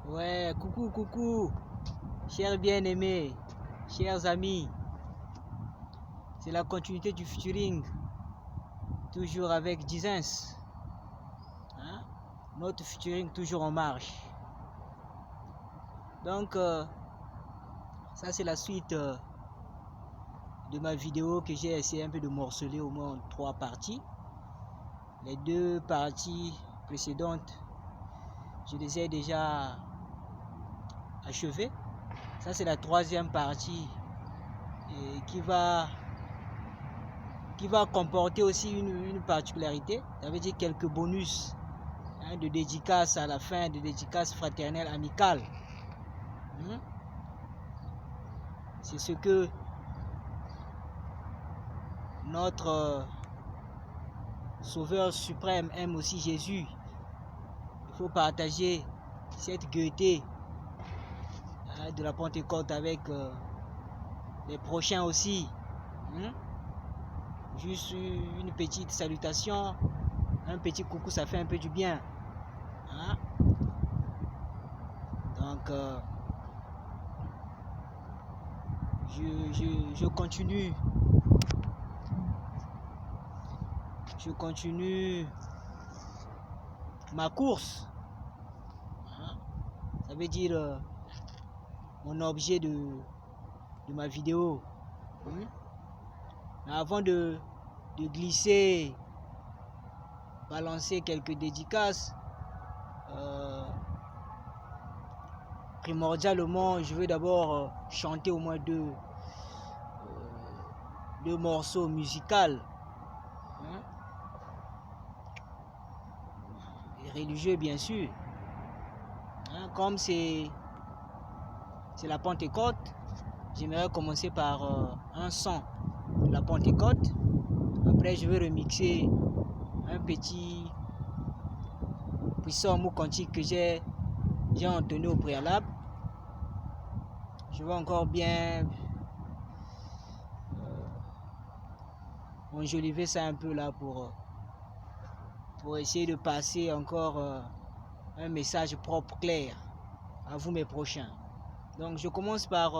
Ouais, coucou, coucou, chers bien-aimés, chers amis. C'est la continuité du featuring, toujours avec Dizens. Hein? Notre featuring toujours en marche. Donc, ça c'est la suite de ma vidéo que j'ai essayé un peu de morceler au moins en 3 parties. Les 2 parties précédentes, je les ai déjà achevées. Ça c'est la 3e partie et qui va comporter aussi une particularité, ça veut dire quelques bonus de dédicaces à la fin, de dédicaces fraternelles, amicales. C'est ce que notre Sauveur suprême aime aussi Jésus. Il faut partager cette gaieté de la Pentecôte avec les prochains aussi. Juste une petite salutation, un petit coucou, ça fait un peu du bien. Donc, je continue. Je continue ma course. Ça veut dire mon objet de ma vidéo. Mais avant de glisser, balancer quelques dédicaces, primordialement, je veux d'abord chanter au moins deux morceaux musicaux et religieux, bien sûr. Comme c'est la Pentecôte, j'aimerais commencer par un son de la Pentecôte. Après, je vais remixer un petit puissant mot quantique que j'ai entonné au préalable. Je vais encore bien enjoliver ça un peu là pour essayer de passer encore un message propre, clair à vous mes prochains. Donc je commence par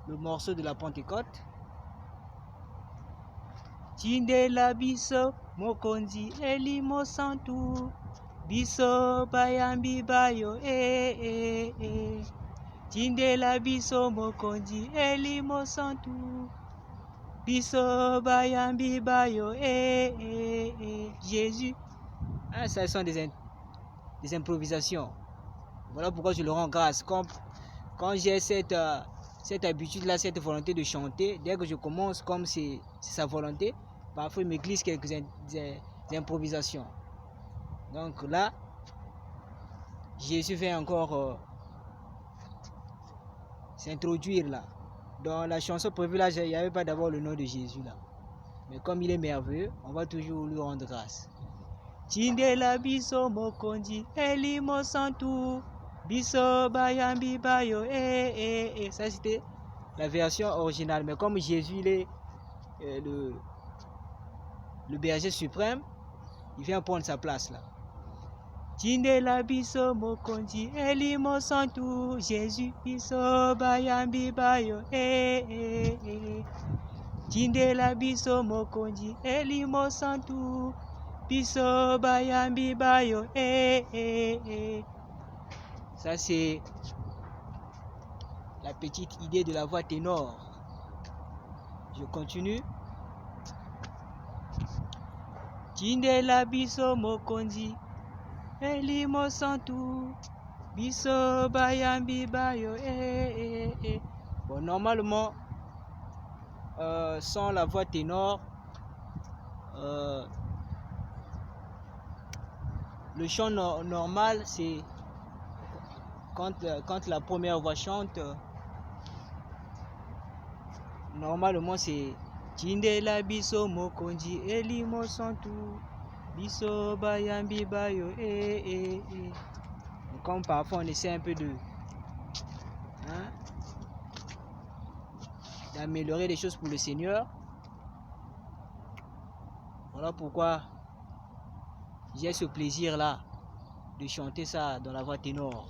le morceau de la Pentecôte. Tindela biso mokonzi elimo santu biso bayambi bayo Tindela biso mokonzi elimo santu biso bayambi bayo Jésus. Ça sont des improvisations. Voilà pourquoi je le rends grâce. Quand j'ai cette habitude-là, cette volonté de chanter, dès que je commence, comme c'est sa volonté, parfois il me glisse quelques improvisations. Donc là, Jésus vient encore s'introduire là. Dans la chanson prévue là, il n'y avait pas d'abord le nom de Jésus là. Mais comme il est merveilleux, on va toujours lui rendre grâce. Tindela biso mokonzi elimo santu biso bayambi bayo Ça c'était la version originale, mais comme Jésus il est le berger suprême, il vient prendre sa place là. Tindela biso mokonzi elimo santu Jésus biso bayambi bayo Tindela biso mokonzi elimo santu biso bayambi bayo Ça c'est la petite idée de la voix ténor. Je continue. Tindela biso mokonzi elimo santu biso bayambi bayo Bon, normalement sans la voix ténor, le chant normal c'est quand la première voix chante, normalement c'est Tindela biso mokonzi elimo santu biso bayambi bayo Comme parfois on essaie un peu d'améliorer les choses pour le Seigneur. Voilà pourquoi j'ai ce plaisir là de chanter ça dans la voix ténor.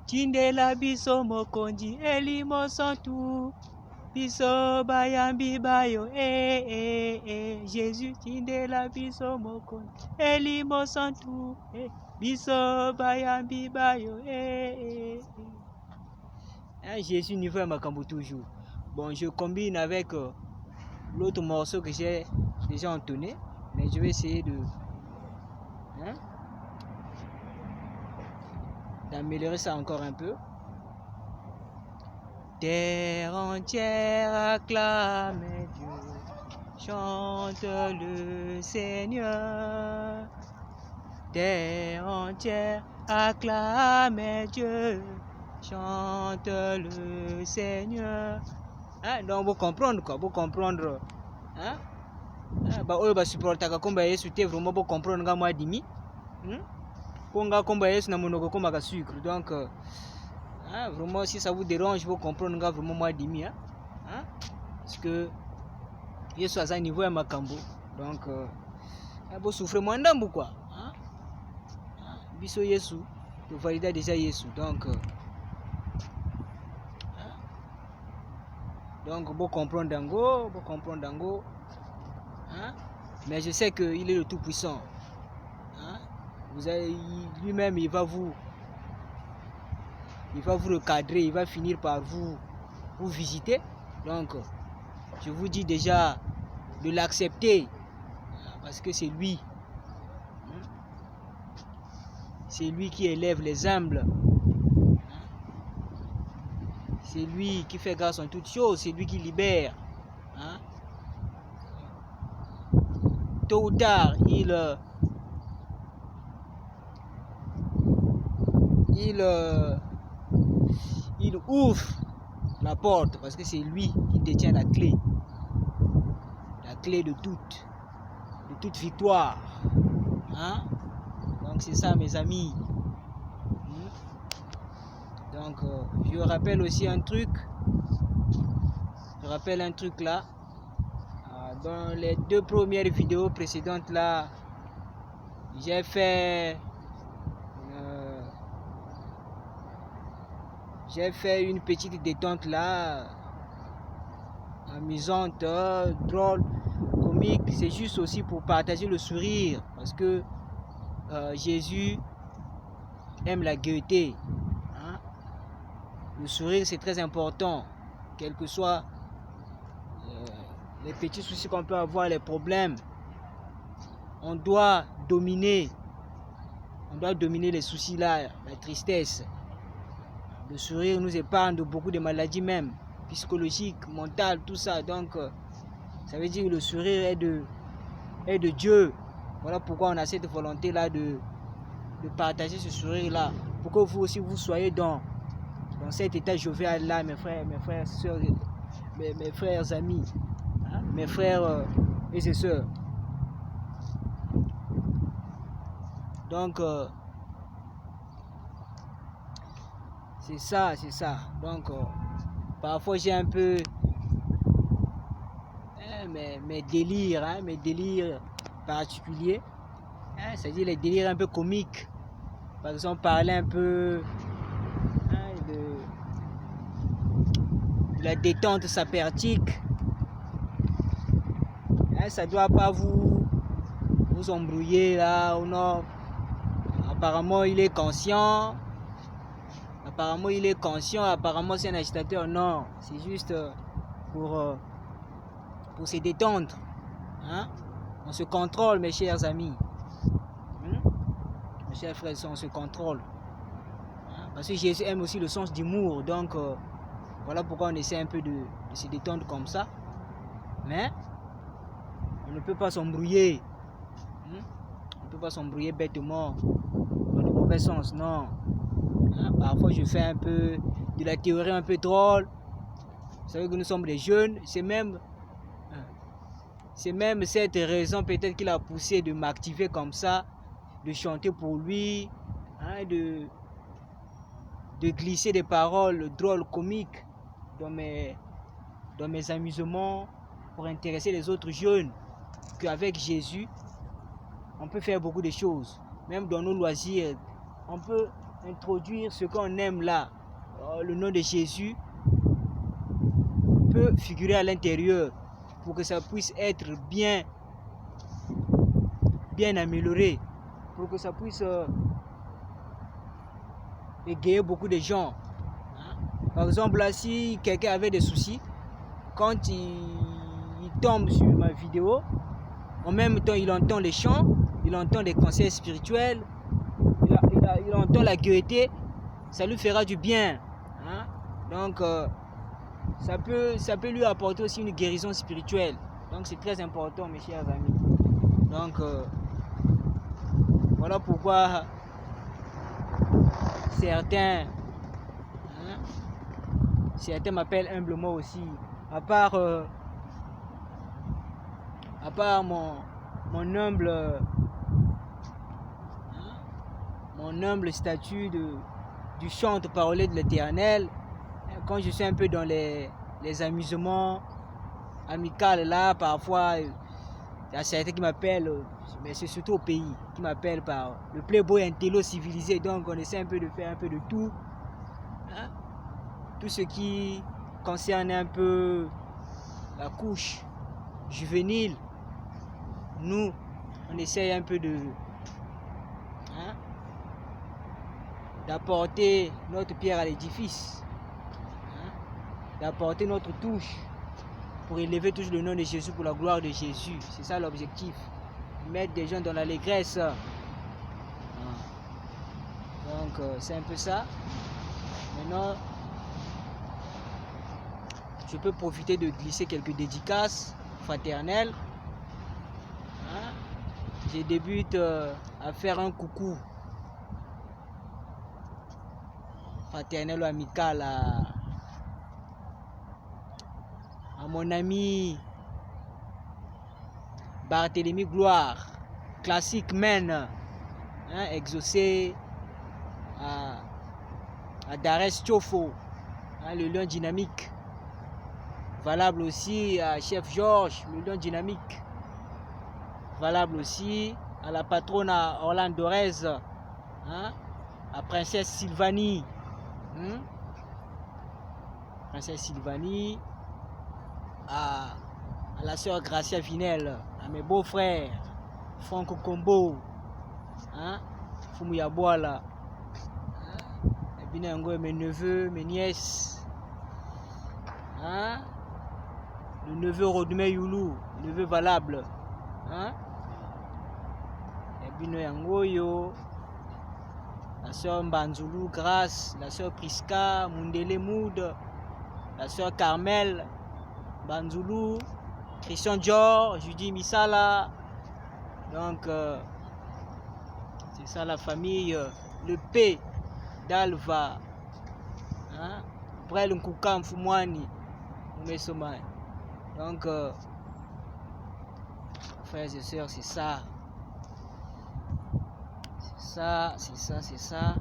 Tindela biso mokonzi elimo santu. Biso bayambi bayo Jésus tindela biso mokonzi elimo santu biso bayambi bayo Jésus niveau à makambo toujours. Bon, je combine avec l'autre morceau que j'ai déjà entonné, mais je vais essayer de d'améliorer ça encore un peu. Terre entière acclame Dieu, chante le Seigneur. Terre entière acclame Dieu, chante le Seigneur. Donc vous comprendre quoi, vous comprendre. Bah supporter comme Yesu te vraiment vous comprendre moi dimi. Konga comme Yesu na monoko comme ka sucre. Donc vraiment si ça vous dérange vous comprendre vraiment moi dimi parce que Yesu à un niveau à makambo. Donc vous souffrez moins d'ambo quoi. Biso Yesu, vous validez déjà Yesu. Donc vous comprendre dango, vous comprendre dango. Mais je sais qu'il est le tout puissant. Lui-même il va vous recadrer, il va finir par vous visiter. Donc je vous dis déjà de l'accepter parce que c'est lui. C'est lui qui élève les humbles. C'est lui qui fait grâce en toutes choses. C'est lui qui libère. Tôt ou tard, il ouvre la porte parce que c'est lui qui détient la clé de toute victoire. Donc c'est ça mes amis. Donc je rappelle aussi un truc. Je rappelle un truc là. Dans les 2 premières vidéos précédentes là, j'ai fait une petite détente là, amusante, drôle, comique. C'est juste aussi pour partager le sourire parce que Jésus aime la gaieté. Le sourire c'est très important, quel que soit les petits soucis qu'on peut avoir, les problèmes. On doit dominer les soucis là, la tristesse. Le sourire nous épargne de beaucoup de maladies même, psychologiques, mentales, tout ça. Donc ça veut dire que le sourire est de Dieu. Voilà pourquoi on a cette volonté là de partager ce sourire là, pour que vous aussi vous soyez dans cet état jovial là, mes frères, sœurs, mes frères amis, mes frères et ses sœurs. Donc c'est ça. Donc parfois j'ai un peu mes délires particuliers, c'est-à-dire les délires un peu comiques. Par exemple, parler un peu de la détente sapertique. Ça doit pas vous embrouiller là ou non. Apparemment il est conscient, apparemment c'est un agitateur. Non, c'est juste pour se détendre. On se contrôle mes chers amis. Mes chers frères, on se contrôle. Parce que Jésus aime aussi le sens d'humour. Donc voilà pourquoi on essaie un peu de se détendre comme ça. Mais on ne peut pas s'embrouiller. On ne peut pas s'embrouiller bêtement dans le mauvais sens, non. Parfois je fais un peu de la théorie un peu drôle. Vous savez que nous sommes des jeunes. C'est même cette raison peut-être qu'il a poussé de m'activer comme ça, de chanter pour lui, de glisser des paroles drôles, comiques dans mes amusements pour intéresser les autres jeunes. Qu'avec Jésus, on peut faire beaucoup de choses. Même dans nos loisirs, on peut introduire ce qu'on aime là. Le nom de Jésus peut figurer à l'intérieur pour que ça puisse être bien amélioré, pour que ça puisse égayer beaucoup de gens. Par exemple, là, si quelqu'un avait des soucis, quand il tombe sur ma vidéo, en même temps il entend les chants, il entend des conseils spirituels, il entend la gaieté, ça lui fera du bien. Donc ça peut lui apporter aussi une guérison spirituelle. Donc c'est très important, mes chers amis. Donc voilà pourquoi certains m'appellent humblement aussi. À part mon humble statut du chante-parler de l'Éternel, quand je suis un peu dans les amusements amicaux là, parfois il y a certains qui m'appellent, mais c'est surtout au pays, qui m'appellent par le playboy intello civilisé. Donc on essaie un peu de faire un peu de tout. Tout ce qui concerne un peu la couche juvénile, nous, on essaye un peu d'apporter notre pierre à l'édifice, d'apporter notre touche pour élever toujours le nom de Jésus, pour la gloire de Jésus. C'est ça l'objectif. Mettre des gens dans l'allégresse. Donc c'est un peu ça. Maintenant, je peux profiter de glisser quelques dédicaces fraternelles. Je débute à faire un coucou fraternel ou amical à mon ami Barthélemy Gloire, classique man, exaucé à Darès Tchofo, le lion dynamique. Valable aussi à Chef Georges, le lion dynamique. Valable aussi à la patronne à Orlando Dorez, à Princesse Sylvanie. Princesse Sylvanie, à la sœur Gracia Vinel, à mes beaux-frères, Franco Combo, Fumu Yaboala, et bien mes neveux, mes nièces, le neveu Rodmé Youlou, le neveu Valable, et bien Yangoyo, la sœur Mbanzoulou Grâce, la sœur Priska, Mundele Moud, la sœur Carmel, Banzoulou, Christian Dior, Judy Misala. Donc c'est ça la famille, le P d'Alva, Brel Nkouka Mfumwani, Oumesomai. Donc frères et sœurs, c'est ça. C'est ça.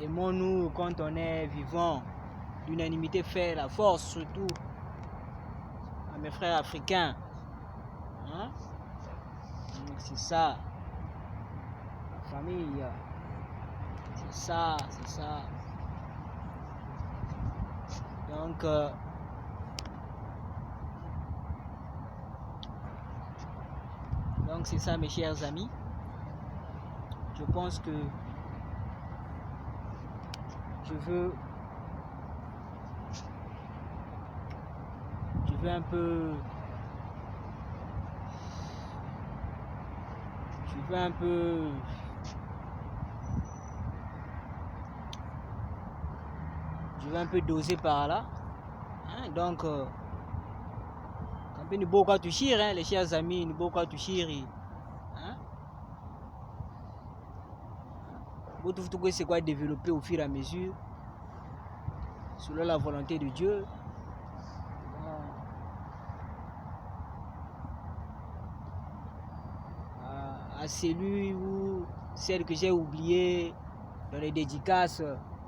Aimons-nous quand on est vivant. L'unanimité fait la force, surtout à mes frères africains. Donc c'est ça. La famille. C'est ça. Donc c'est ça, mes chers amis. Je pense que je veux un peu doser par là. Donc quand nous beaucoup toucher, les chers amis, nous beaucoup toucher. Tout c'est quoi développer au fur et à mesure selon la volonté de Dieu. À celui ou celle que j'ai oublié dans les dédicaces,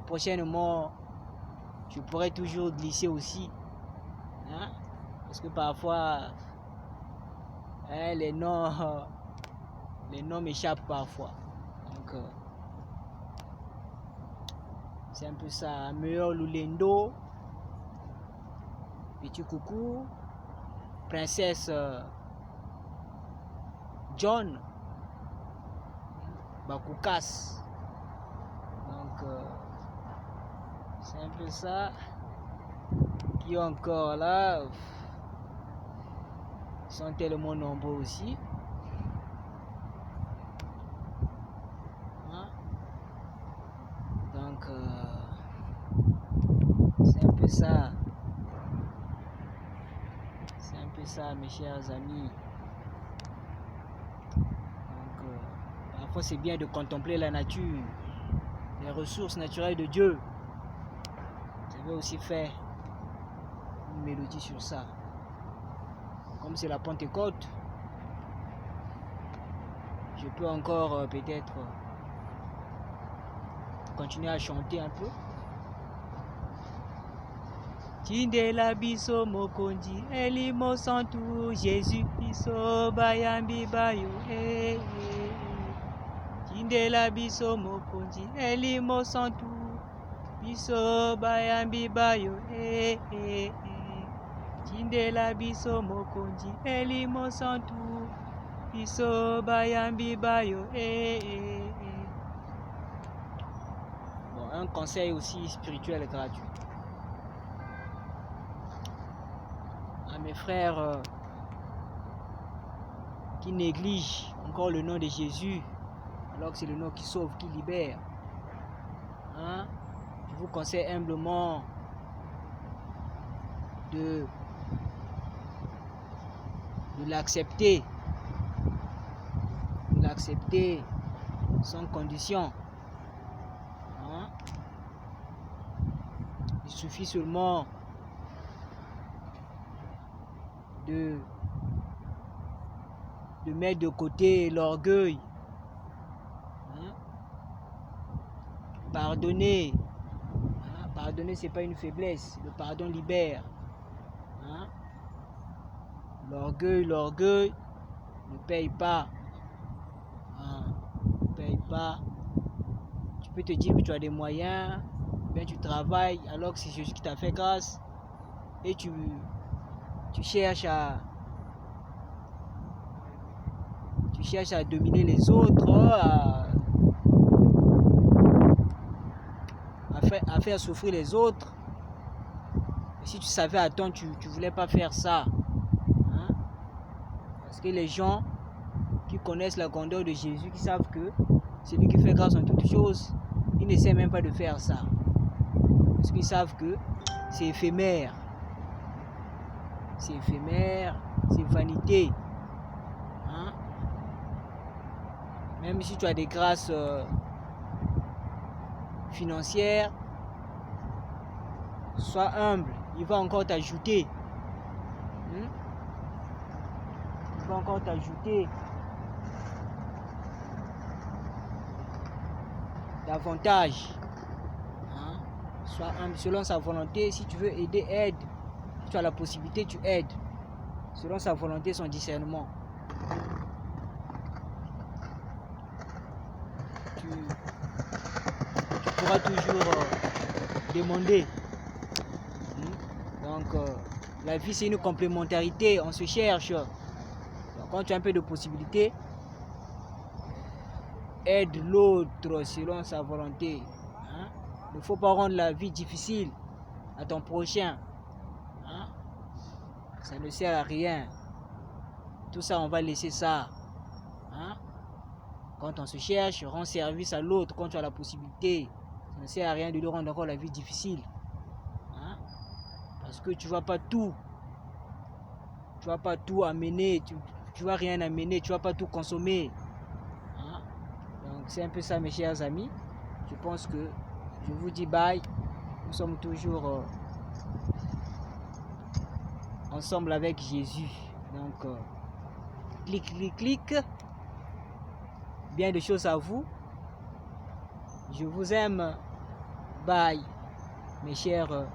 prochainement je pourrais toujours glisser aussi, Parce que parfois, les noms m'échappent parfois. Donc, c'est un peu ça. Meilleur Lulendo. Petit coucou. Princesse John. Bakoukas. Donc, c'est un peu ça. Qui est encore là? Ils sont tellement nombreux aussi. Hein? Donc, c'est un peu ça. C'est un peu ça, mes chers amis. Donc, parfois, c'est bien de contempler la nature, les ressources naturelles de Dieu. Je vais aussi faire une mélodie sur ça. Comme c'est la Pentecôte, je peux encore peut-être continuer à chanter un peu. Tindela biso mokonzi elimo santu Jésus biso bayambi bayo Tindela biso mokonzi elimo santu biso bayambi bayo Tindela biso mokonzi elimo santu biso bayambi bayo Bon, un conseil aussi spirituel gratuit. À mes frères qui négligent encore le nom de Jésus, alors que c'est le nom qui sauve, qui libère. Hein? Je vous conseille humblement de l'accepter. De l'accepter sans condition. Hein? Il suffit seulement de mettre de côté l'orgueil. Hein? Pardonner. Hein? Pardonner, c'est pas une faiblesse. Le pardon libère. Hein? L'orgueil ne paye pas. Hein? Ne paye pas. Tu peux te dire que tu as des moyens, bien tu travailles alors que c'est Jésus qui t'a fait grâce et tu cherches à dominer les autres, à faire souffrir les autres. Et si tu savais à temps, tu voulais pas faire ça. Hein? Parce que les gens qui connaissent la grandeur de Jésus, qui savent que c'est lui qui fait grâce en toutes choses, ils n'essaient même pas de faire ça. Parce qu'ils savent que c'est éphémère. C'est éphémère, c'est vanité. Hein? Même si tu as des grâces financières, sois humble, il va encore t'ajouter. Il va encore t'ajouter davantage. Hein? Sois humble selon sa volonté. Si tu veux aider, aide. Si tu as la possibilité, tu aides. Selon sa volonté, son discernement. Tu pourras toujours demander. Donc, la vie, c'est une complémentarité. On se cherche. Donc, quand tu as un peu de possibilité, aide l'autre selon sa volonté. Hein? Il ne faut pas rendre la vie difficile à ton prochain. Hein? Ça ne sert à rien. Tout ça, on va laisser ça. Hein? Quand on se cherche, rends service à l'autre quand tu as la possibilité. Ça ne sert à rien de lui rendre encore la vie difficile. Hein? Parce que tu ne vas pas tout. Tu ne vas pas tout amener. Tu ne vas rien amener. Tu ne vas pas tout consommer. Hein? Donc c'est un peu ça, mes chers amis. Je pense que je vous dis bye. Nous sommes toujours ensemble avec Jésus. Donc, clic. Bien de choses à vous. Je vous aime. Bye, mes chers